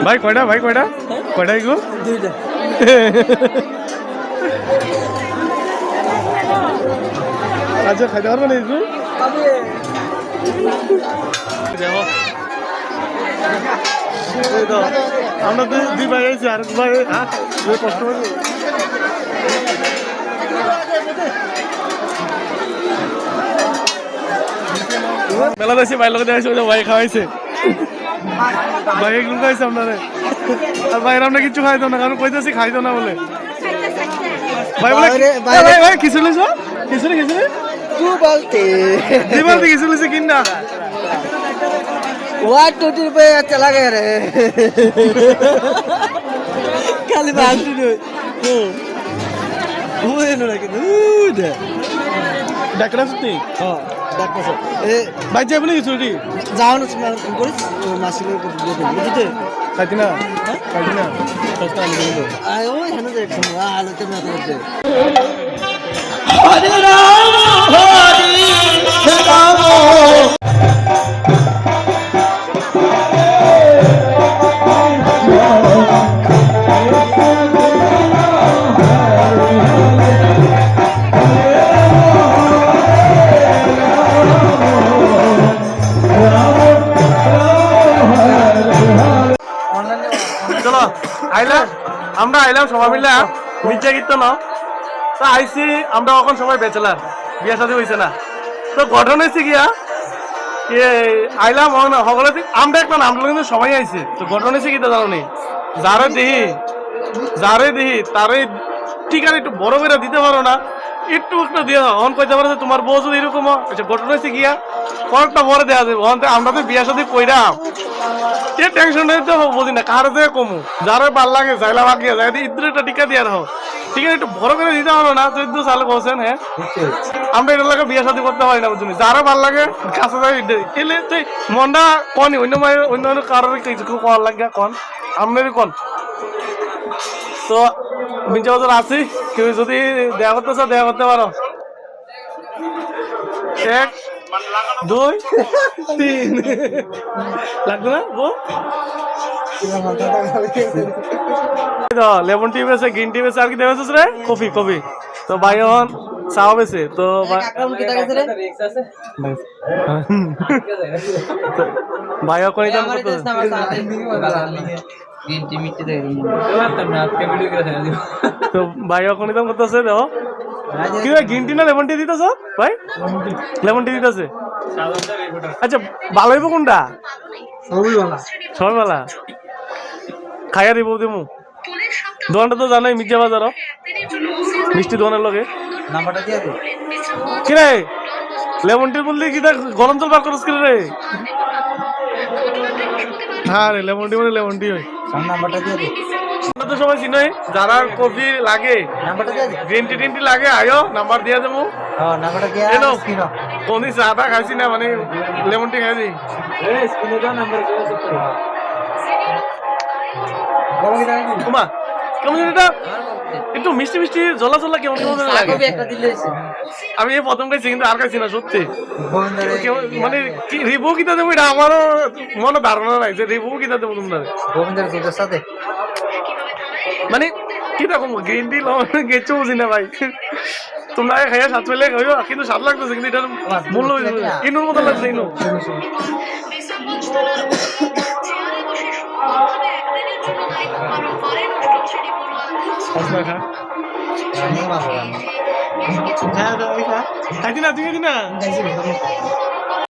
ভাই কয়টা কয়টা এগুলো? দুইটা। আচ্ছা খাইতে পারবো না এগুলো? আমরা তো দুই ভাই আছি আর ভাই কষ্ট হবে। মেলা দেখছি ভাই লোক দেখছি ভাই খাওয়াইছে, ভাই এগুলো খাইছে আপনারে। আর ভাইয়ের আমরা কিছু খাইতো না, কারণ কইতেছি খাইতো না বলে। ভাই বলে ভাই ভাই কিছু লিছো কিছু तू बोलते দুই বালতি কিছু লিছে কিনা। वाट 20 रुपए चला गया रे कल बात सुनो हुए न लगे दूध ডাকরা সুতি हां ডাক্তার এ ভাই যাবে না কিছু রে যাও না তুমি ফোন করিস মাসিকে বুঝতে খাইতি না সস্তা আমি দেব। আয় ওই হেন দেখো আলোতে না করতে হরে রাম হরে রাম চলো আমরা আইলাম সবাই মিলে মির্জা কীর্তন তো আইসি আমরা এখন সবাই ব্যাচেলার, বিয়া শাদী হয়েছে না। তো গঠন হয়েছে গিয়া আইলাম সকলে আমরা একটা আমরা কিন্তু সবাই আইছে। তো গঠন হয়েছে কি তো জানো নি, যারে দিহি তারে টিকার একটু বড় করে দিতে পারো না, একটু দিয়ে অন কইতে পারো যে তোমার বউ যদি এরকম আচ্ছা গঠন হয়েছে গিয়া কয়েকটা বড় দেওয়া যাবে। আমরা তো বিয়া শাদী কইরাম কে টেনশন তো বুঝি না কার যে কমু, যারা ভাল লাগে যাইলা বাকিয়া যাই ইদ্রে একটা টিকা দিয়ে রাখো, ঠিক আছে একটু বড় করে দিতে পারো না? 14 সালে বলছেন হ্যাঁ আমরা এটা লাগে বিয়ে শাদী করতে পারি না বুঝলি, যারা ভাল লাগে কাছে যাই এলে তুই মনটা কনি অন্য কারোর কিছু কল লাগে কন আপনারই কন। তো বিঞ্চা বছর আছি, কেউ যদি দেয়া করতে চাও দেয়া করতে পারো। 1 2 3 লাগবে না বউ লেমন টি বেছে গ্রিন টি বেছে আর কি দেবেছিস রে কফি তো ভাই এখন চা বেছে তো ভাই এখন এটা তো ভাই এখন এটা করতেছে দেখো কি গ্রিন টি না লেমন টি দিতেছ ভাই? লেমন টি দিতেছে। আচ্ছা ভালো হইব কোনটা? সবাই বেলা খাইয়া দিব দেমু দোকানটা তো জানাই মির্জা বাজার মিষ্টি দোকানের লগে নাম্বারটা দিয়ে দে কি রে লেমন টি বললি কি গরম জল বার করস কি রে? হ্যাঁ রে লেমন টি মানে লেমন টি হয়। নাম্বারটা দিয়ে দে তো সবাই চিনোই, যারা কফি লাগে নাম্বারটা দিয়ে দে গ্রিন টি লাগে আয়ো নাম্বার দিয়ে দেবো। হ্যাঁ নাম্বারটা দিয়ে এনো স্ক্রিন কোন চাটা খাইছি না মানে লেমন টি খাইছি স্ক্রিনে দাও নাম্বার দিয়ে চেক করো গরম কি লাগে তোমা কেমন এটা একটু মিষ্টি জ্বলা কেমন লাগে একটা দিলে আমি এই প্রথম খাইছি কিন্তু আর খাইছি না সত্যি। গোবিন্দের মানে কি রিভিউ কিটা দেবো এটা আমারও মনে ধারণা নাই যে রিভিউ কিটা দেবো তোমরা গোবিন্দের দুধের সাথে মানে কি রকম গ্রিন টি গেছো বুঝি না ভাই তোমরা খাইয়া স্বাদ পেলে খাইও কিন্তু স্বাদ লাগতেছে কিন্তু এটার মূল্য ইনুর মতো লাগছে ইনু খাইছি না তুই খাইছি না